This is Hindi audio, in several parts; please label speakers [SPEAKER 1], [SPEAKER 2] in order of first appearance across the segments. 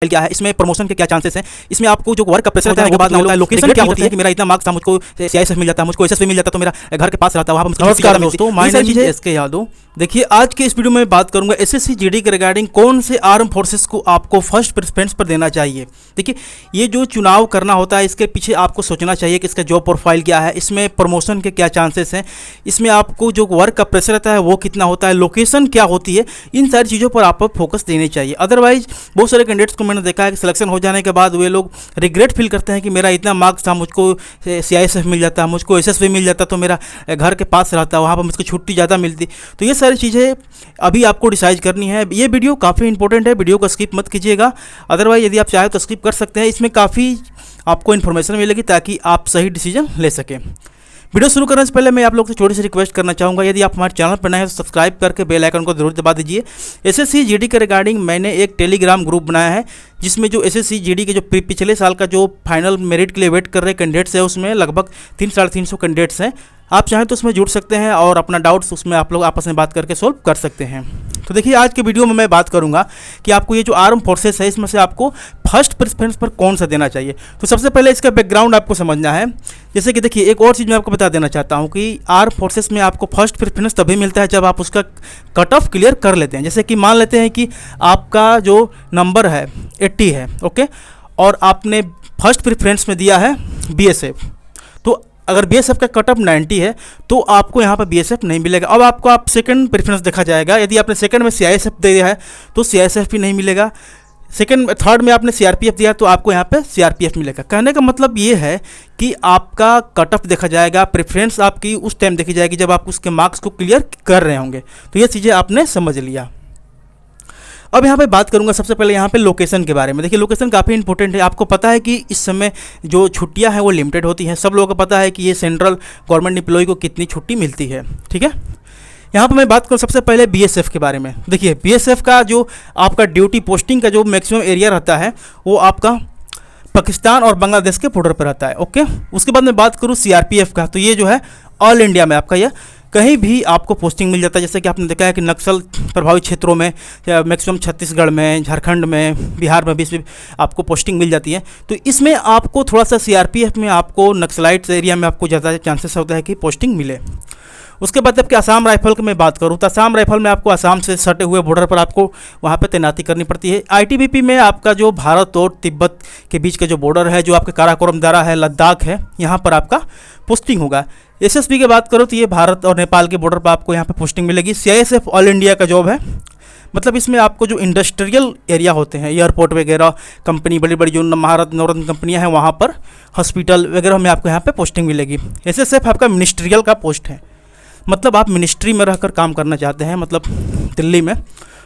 [SPEAKER 1] क्या है, इसमें प्रमोशन के क्या चांसेस हैं, इसमें आपको जो वर्क का प्रेशर होता है, बाद होता है, लोकेशन क्या होती है कि मेरा इतना मार्क्स था, मुझको सीआईएसएफ मिल जाता है, मुझको एसएसबी मिल जाता, तो मेरा घर के पास रहता है, वहाँ पर
[SPEAKER 2] नमस्कार दोस्तों, my name is
[SPEAKER 1] S K Yadav. देखिए, आज के इस वीडियो में बात करूंगा एसएससी जीडी के रिगार्डिंग कौन से आर्म फोर्सेस को आपको फर्स्ट प्रेफरेंस पर देना चाहिए। देखिए, ये जो चुनाव करना होता है, इसके पीछे आपको सोचना चाहिए कि इसका जॉब प्रोफाइल क्या है, इसमें प्रमोशन के क्या चांसेस हैं, इसमें आपको जो वर्क का प्रेशर रहता है वो कितना होता है, लोकेशन क्या होती है, इन सारी चीज़ों पर आप फोकस देनी चाहिए। अदरवाइज बहुत सारे कैंडिडेट्स को मैंने देखा है कि सिलेक्शन हो जाने के बाद वे लोग रिग्रेट फील करते हैं कि मेरा इतना मार्क्स था, मुझको सीआईएसएफ मिल जाता, मुझको एसएसबी मिल जाता, तो मेरा घर के पास रहता, वहाँ पर मुझको छुट्टी ज़्यादा मिलती। तो ये सारी चीज़ें अभी आपको डिसाइड करनी है। ये वीडियो काफ़ी इंपॉर्टेंट है, वीडियो को स्किप मत कीजिएगा। अदरवाइज यदि आप चाहें तो स्किप कर सकते हैं, इसमें काफ़ी आपको इन्फॉर्मेशन मिलेगी ताकि आप सही डिसीजन ले सकें। वीडियो शुरू करने से पहले मैं आप लोग से छोटी सी रिक्वेस्ट करना चाहूँगा, यदि आप हमारे चैनल पर नए हैं तो सब्सक्राइब करके बेल आइकन को जरूर दबा दीजिए। एसएससी जीडी के रिगार्डिंग मैंने एक टेलीग्राम ग्रुप बनाया है, जिसमें जो एसएससी जीडी के जो पिछले साल का जो फाइनल मेरिट के लिए वेट कर रहे कैंडिडेट्स हैं, उसमें लगभग 300-350 कैंडिडेट्स हैं। आप चाहें तो उसमें जुड़ सकते हैं और अपना डाउट्स उसमें आप लोग आपस में बात करके सॉल्व कर सकते हैं। तो देखिए, आज के वीडियो में मैं बात करूंगा कि आपको ये जो आर्म फोर्सेस है, इसमें से आपको फर्स्ट प्रेफरेंस पर कौन सा देना चाहिए। तो सबसे पहले इसका बैकग्राउंड आपको समझना है। जैसे कि देखिए, एक और चीज़ मैं आपको बता देना चाहता हूँ कि आर्म फोर्सेस में आपको फर्स्ट प्रेफरेंस तभी मिलता है जब आप उसका कट ऑफ क्लियर कर लेते हैं। जैसे कि मान लेते हैं कि आपका जो नंबर है 80 है, ओके, और आपने फर्स्ट प्रेफरेंस में दिया है बीएसएफ, तो अगर बीएसएफ का कट ऑफ 90 है तो आपको यहाँ पर बीएसएफ नहीं मिलेगा। अब आपको सेकंड प्रेफरेंस देखा जाएगा। यदि आपने सेकंड में सीआईएसएफ दे दिया है तो सीआईएसएफ भी नहीं मिलेगा। थर्ड में आपने सीआरपीएफ दिया तो आपको यहाँ पे सीआरपीएफ मिलेगा। कहने का मतलब ये है कि आपका कट ऑफ देखा जाएगा, प्रेफरेंस आपकी उस टाइम देखी जाएगी जब आप उसके मार्क्स को क्लियर कर रहे होंगे। तो ये चीज़ें आपने समझ लिया। अब यहाँ पे बात करूँगा सबसे पहले यहाँ पे लोकेशन के बारे में। देखिए, लोकेशन काफ़ी इंपॉर्टेंट है। आपको पता है कि इस समय जो छुट्टियाँ हैं वो लिमिटेड होती हैं। सब लोगों को पता है कि ये सेंट्रल गवर्नमेंट एम्प्लॉय को कितनी छुट्टी मिलती है, ठीक है। यहाँ पर मैं बात करूँ सबसे पहले बीएसएफ के बारे में। देखिए, बीएसएफ का जो आपका ड्यूटी पोस्टिंग का जो मैक्सिमम एरिया रहता है वो आपका पाकिस्तान और बांग्लादेश के बॉर्डर पर रहता है, ओके। उसके बाद मैं बात करूँ सीआरपीएफ का, तो ये जो है ऑल इंडिया में आपका यह कहीं भी आपको पोस्टिंग मिल जाता है। जैसे कि आपने देखा है कि नक्सल प्रभावित क्षेत्रों में मैक्सिमम छत्तीसगढ़ में, झारखंड में, बिहार में भी आपको पोस्टिंग मिल जाती है। तो इसमें आपको थोड़ा सा सीआरपीएफ में आपको नक्सलाइट्स एरिया में आपको ज़्यादा चांसेस होता है कि पोस्टिंग मिले। उसके बाद आपके आसाम राइफल की मैं बात करूँ तो आसाम राइफल में आपको आसाम से सटे हुए बॉर्डर पर आपको वहाँ पे तैनाती करनी पड़ती है। आईटीबीपी में आपका जो भारत और तिब्बत के बीच का जो बॉर्डर है, जो आपके काराकोरम दारा है, लद्दाख है, यहाँ पर आपका पोस्टिंग होगा। एसएसबी की बात करो तो ये भारत और नेपाल के बॉर्डर पर आपको यहाँ पे पोस्टिंग मिलेगी। सीआईएसएफ ऑल इंडिया का जॉब है, मतलब इसमें आपको जो इंडस्ट्रियल एरिया होते हैं, एयरपोर्ट वगैरह, कंपनी बड़ी बड़ी जो महारत नॉर्दर्न कंपनियां हैं, वहाँ पर हॉस्पिटल वगैरह में आपको यहाँ पे पोस्टिंग मिलेगी। एसएसएफ आपका मिनिस्ट्रियल का पोस्ट है, मतलब आप मिनिस्ट्री में रहकर काम करना चाहते हैं, मतलब दिल्ली में,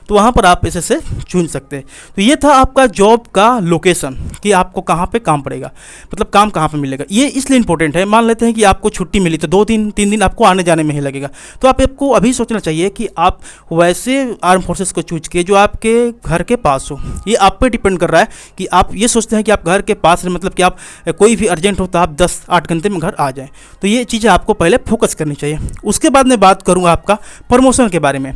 [SPEAKER 1] तो वहाँ पर आप इससे चुन सकते हैं। तो ये था आपका जॉब का लोकेशन कि आपको कहाँ पे काम पड़ेगा, मतलब काम कहाँ पे मिलेगा। ये इसलिए इंपॉर्टेंट है, मान लेते हैं कि आपको छुट्टी मिली तो 2-3 दिन आपको आने जाने में ही लगेगा, तो आपको अभी सोचना चाहिए कि आप वैसे आर्म फोर्सेस को चूज किए जो आपके घर के पास हो। ये आप पे डिपेंड कर रहा है कि आप ये सोचते हैं कि आप घर के पास, मतलब कि आप कोई भी अर्जेंट हो तो आप 10-8 घंटे में घर आ जाएँ। तो ये चीज़ें आपको पहले फोकस करनी चाहिए। उसके बाद मैं बात करूँगा आपका प्रमोशन के बारे में।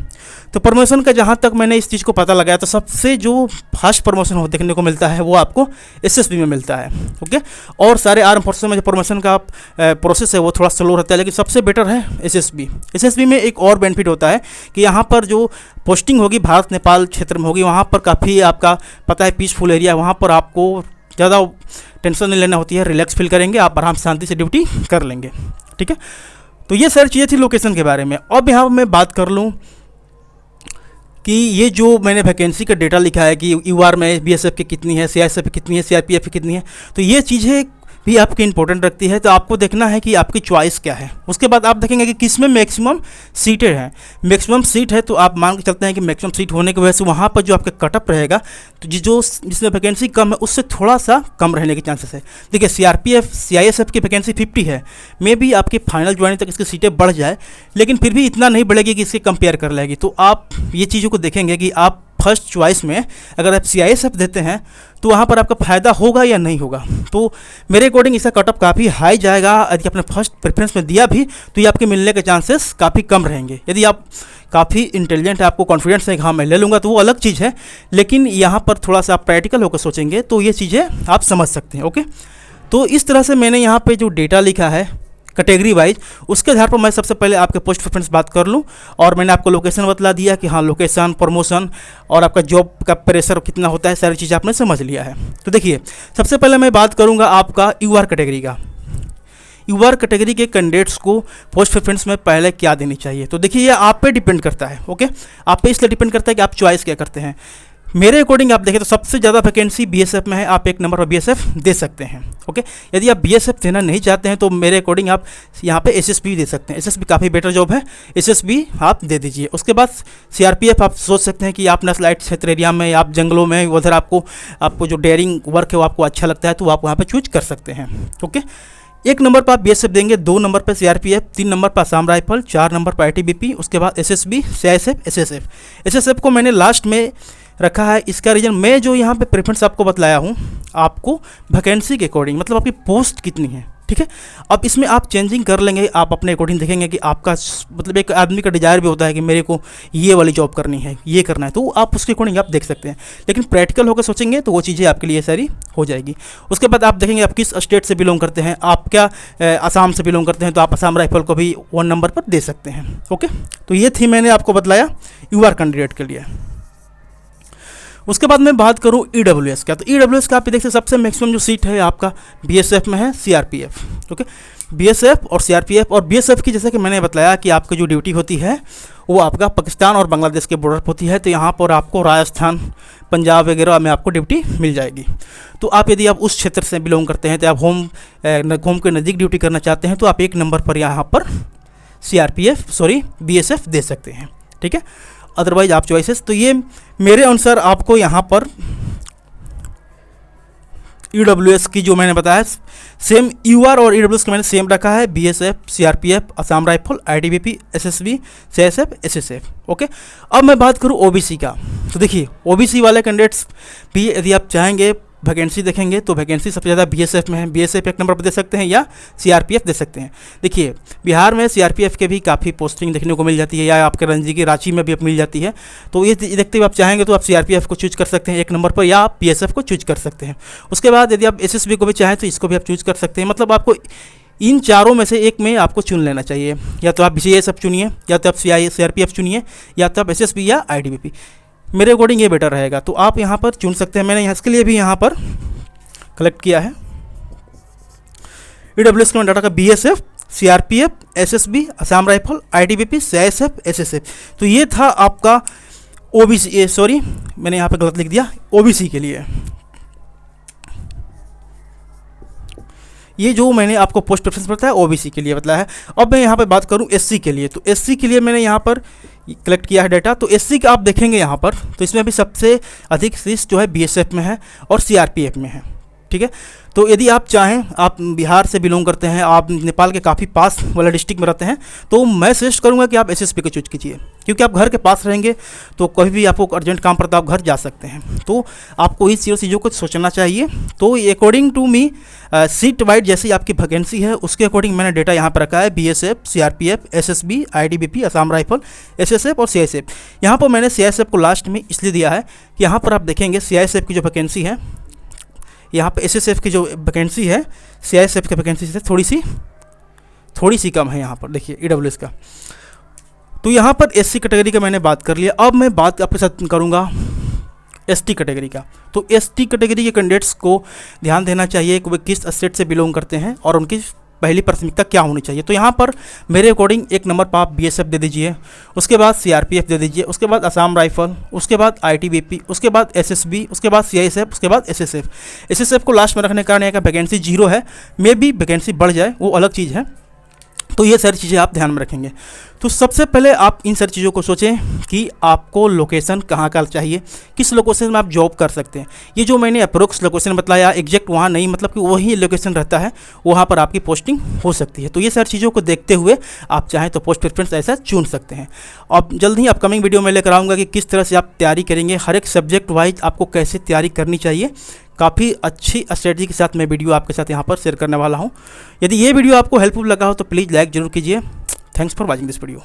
[SPEAKER 1] तो प्रमोशन का जहाँ तक मैंने इस चीज़ को पता लगाया, तो सबसे जो फास्ट प्रमोशन हो देखने को मिलता है वो आपको एसएसबी में मिलता है, ओके। और सारे आर्म फोर्सेस में जो प्रमोशन का प्रोसेस है वो थोड़ा स्लो रहता है, लेकिन सबसे बेटर है एसएसबी। एसएसबी में एक और बेनिफिट होता है कि यहाँ पर जो पोस्टिंग होगी भारत नेपाल क्षेत्र में होगी, वहाँ पर काफ़ी आपका पता है पीसफुल एरिया है, वहाँ पर आपको ज़्यादा टेंशन नहीं लेना होती है, रिलैक्स फील करेंगे, आप आराम शांति से ड्यूटी कर लेंगे, ठीक है। तो ये सारी चीज़ें थी लोकेशन के बारे में। अब यहाँ मैं बात कर लूँ कि ये जो मैंने वैकेंसी का डेटा लिखा है कि यूआर में बीएसएफ की कितनी है, सीआईएसएफ की कितनी है, सीआरपीएफ की कितनी है, तो ये चीज़ें भी आपकी इंपॉर्टेंट रखती है। तो आपको देखना है कि आपकी चॉइस क्या है। उसके बाद आप देखेंगे कि किस में मैक्सिमम सीटें हैं। मैक्सिमम सीट है तो आप मान के चलते हैं कि मैक्सिमम सीट होने की वजह से वहाँ पर जो आपका कटअप रहेगा, तो जिसमें वैकेंसी कम है उससे थोड़ा सा कम रहने के चांसेस है। देखिए, सीआरपीएफ सीआईएसएफ की वैकेंसी 50 है, मे बी आपकी फाइनल ज्वाइनिंग तक इसकी सीटें बढ़ जाए, लेकिन फिर भी इतना नहीं बढ़ेगी कि इसके कंपेयर कर लेगी। तो आप ये चीज़ों को देखेंगे कि आप फर्स्ट चॉइस में अगर आप CISF देते हैं तो वहाँ पर आपका फ़ायदा होगा या नहीं होगा। तो मेरे अकॉर्डिंग इसका कटअप काफ़ी हाई जाएगा। यदि आपने फर्स्ट प्रेफरेंस में दिया भी तो ये आपके मिलने के चांसेस काफ़ी कम रहेंगे। यदि आप काफ़ी इंटेलिजेंट है, आपको कॉन्फिडेंस है कि हाँ मैं ले लूँगा, तो वो अलग चीज़ है। लेकिन यहाँ पर थोड़ा सा आप प्रैक्टिकल होकर सोचेंगे तो ये चीज़ें आप समझ सकते हैं। ओके, तो इस तरह से मैंने यहाँ पे जो डेटा लिखा है कैटेगरी वाइज, उसके आधार पर मैं सबसे पहले आपके पोस्ट प्रेफरेंस बात कर लूँ। और मैंने आपको लोकेशन बतला दिया कि हाँ लोकेशन, प्रमोशन और आपका जॉब का प्रेशर कितना होता है, सारी चीज़ें आपने समझ लिया है। तो देखिए, सबसे पहले मैं बात करूँगा आपका UR कैटेगरी का। UR कैटेगरी के कैंडिडेट्स को पोस्ट प्रेफरेंस में पहले क्या देनी चाहिए। तो देखिए, ये आप पे डिपेंड करता है। ओके, आप पे इसलिए डिपेंड करता है कि आप चॉइस क्या करते हैं। मेरे अकॉर्डिंग आप देखें तो सबसे ज़्यादा वैकेंसी BSF में है, आप एक नंबर पर BSF दे सकते हैं। ओके, यदि आप BSF देना नहीं चाहते हैं तो मेरे अकॉर्डिंग आप यहाँ पे SSB दे सकते हैं। SSB काफ़ी बेटर जॉब है, SSB आप दे दीजिए। उसके बाद CRPF आप सोच सकते हैं कि आप नेशनलाइट क्षेत्र एरिया में, आप जंगलों में, उधर आपको जो डेयरिंग वर्क है वो आपको अच्छा लगता है तो आप वहाँ पर चूज कर सकते हैं। ओके, एक नंबर पर आप BSF देंगे, 2 नंबर पर CRPF, 3 नंबर पर असम राइफल, 4 नंबर पर ITBP, उसके बाद SSB, CISF, SSF। SSF को मैंने लास्ट में रखा है। इसका रीज़न मैं जो यहाँ पे प्रेफरेंस आपको बतलाया हूँ, आपको वैकेंसी के अकॉर्डिंग, मतलब आपकी पोस्ट कितनी है, ठीक है। अब इसमें आप चेंजिंग कर लेंगे, आप अपने अकॉर्डिंग देखेंगे कि आपका मतलब एक आदमी का डिज़ायर भी होता है कि मेरे को ये वाली जॉब करनी है, ये करना है, तो आप उसके अकॉर्डिंग आप देख सकते हैं। लेकिन प्रैक्टिकल होकर सोचेंगे तो वो चीज़ें आपके लिए सारी हो जाएगी। उसके बाद आप देखेंगे आप किस स्टेट से बिलोंग करते हैं। आप क्या असम से बिलोंग करते हैं तो आप असम राइफल को भी 1 नंबर पर दे सकते हैं। ओके, तो ये थी मैंने आपको बतलाया UR कैंडिडेट के लिए। उसके बाद मैं बात करूं EWS का, तो EWS का आप देखते हैं सबसे मैक्सिमम जो सीट है आपका BSF में है, CRPF। ओके, BSF और CRPF। और BSF की जैसे कि मैंने बताया कि आपकी जो ड्यूटी होती है वो आपका पाकिस्तान और बांग्लादेश के बॉर्डर पर होती है। तो यहाँ पर आपको राजस्थान, पंजाब वगैरह में आपको ड्यूटी मिल जाएगी। तो आप यदि आप उस क्षेत्र से बिलोंग करते हैं तो आप होम के नज़दीक ड्यूटी करना चाहते हैं तो आप 1 नंबर पर यहाँ पर BSF दे सकते हैं, ठीक है। अदरवाइज आप चॉइसेस, तो ये मेरे अनुसार आपको यहाँ पर EWS की जो मैंने बताया सेम UR और EWS का मैंने सेम रखा है, BSF, CRPF, Assam rifle, ITBP, SSB, CISF, SSF। Okay, अब मैं बात करूँ OBC का। तो देखिए, OBC वाले कैंडिडेट्स भी यदि आप चाहेंगे वैकेंसी देखेंगे तो वैकेंसी सबसे ज़्यादा BSF में है। BSF 1 नंबर पर दे सकते हैं या CRPF दे सकते हैं। देखिए, बिहार में CRPF के भी काफ़ी पोस्टिंग देखने को मिल जाती है, या आपके रणजी की रांची में भी मिल जाती है। तो ये देखते हुए आप चाहेंगे तो आप CRPF को चूज कर सकते हैं 1 नंबर पर, या आप BSF को चूज कर सकते हैं। उसके बाद यदि आप SSB को भी चाहें तो इसको भी आप चूज कर सकते हैं। मतलब आपको इन चारों में से एक में आपको चुन लेना चाहिए। या तो आप CISF चुनिए, या तो आप CRPF चुनिए, या तो आप SSB या ITBP। मेरे अकॉर्डिंग ये बेटर रहेगा, तो आप यहाँ पर चुन सकते हैं। मैंने इसके लिए भी यहाँ पर कलेक्ट किया है EWS का डाटा का BSF, CRPF, SSB, Assam rifle, ITBP, CISF, SSF। तो ये था आपका OBC, सॉरी मैंने यहाँ पे गलत लिख दिया, OBC के लिए। ये जो मैंने आपको पोस्ट प्रेफरेंस बताया OBC के लिए बताया है। अब मैं यहाँ पे बात करूँ SC के लिए, तो SC के लिए मैंने यहाँ पर कलेक्ट किया है डाटा। तो SC का आप देखेंगे यहाँ पर, तो इसमें भी सबसे अधिक सीट जो है BSF में है और CRPF में है, ठीक है। तो यदि आप चाहें, आप बिहार से बिलोंग करते हैं, आप नेपाल के काफ़ी पास वाला डिस्ट्रिक्ट में रहते हैं, तो मैं सजेस्ट करूंगा कि आप SSB को चूज कीजिए, क्योंकि आप घर के पास रहेंगे तो कभी भी आपको अर्जेंट काम पड़ता है आप घर जा सकते हैं। तो आपको इस चीज़ों को सोचना चाहिए। तो according to me seat wide जैसी आपकी वैकेंसी है उसके अकॉर्डिंग मैंने डेटा यहाँ पर रखा है। BSF, CRPF, SSB, ITBP, Assam rifle, SSF और CISF। यहाँ पर मैंने CISF को लास्ट में इसलिए दिया है कि यहाँ पर आप देखेंगे CISF की जो वैकेंसी है, यहाँ पे SSF की जो वैकेंसी है CISF की वैकेंसी से थोड़ी सी कम है यहाँ पर, देखिए EWS का। तो यहाँ पर SC कैटेगरी का मैंने बात कर लिया। अब मैं बात आपके साथ करूँगा ST कैटेगरी का। तो ST कैटेगरी के कैंडिडेट्स को ध्यान देना चाहिए कि वे किस स्टेट से बिलोंग करते हैं और उनकी पहली प्राथमिकता क्या होनी चाहिए। तो यहाँ पर मेरे अकॉर्डिंग 1 नंबर पर आप BSF दे दीजिए, उसके बाद CRPF दे दीजिए, उसके बाद असम राइफल, उसके बाद ITBP, उसके बाद SSB, उसके बाद CISF, उसके बाद SSF। SSF को लास्ट में रखने के कारण यहाँ का वैकेंसी 0 है, मे भी वैकेंसी बढ़ जाए, वो अलग चीज़ है। तो ये सारी चीज़ें आप ध्यान में रखेंगे। तो सबसे पहले आप इन सारी चीज़ों को सोचें कि आपको लोकेशन कहाँ का चाहिए, किस लोकेशन में आप जॉब कर सकते हैं। ये जो मैंने अप्रोक्स लोकेशन बताया, एग्जैक्ट वहाँ नहीं, मतलब कि वही लोकेशन रहता है, वहाँ पर आपकी पोस्टिंग हो सकती है। तो ये सारी चीज़ों को देखते हुए आप चाहें तो पोस्ट प्रेफरेंस ऐसा चुन सकते हैं। अब जल्द ही अपकमिंग वीडियो में लेकर आऊँगा कि किस तरह से आप तैयारी करेंगे, हर एक सब्जेक्ट वाइज आपको कैसे तैयारी करनी चाहिए। काफ़ी अच्छी स्ट्रेटजी के साथ मैं वीडियो आपके साथ यहाँ पर शेयर करने वाला हूँ। यदि ये वीडियो आपको हेल्पफुल लगा हो तो प्लीज़ लाइक ज़रूर कीजिए। Thanks for watching this video.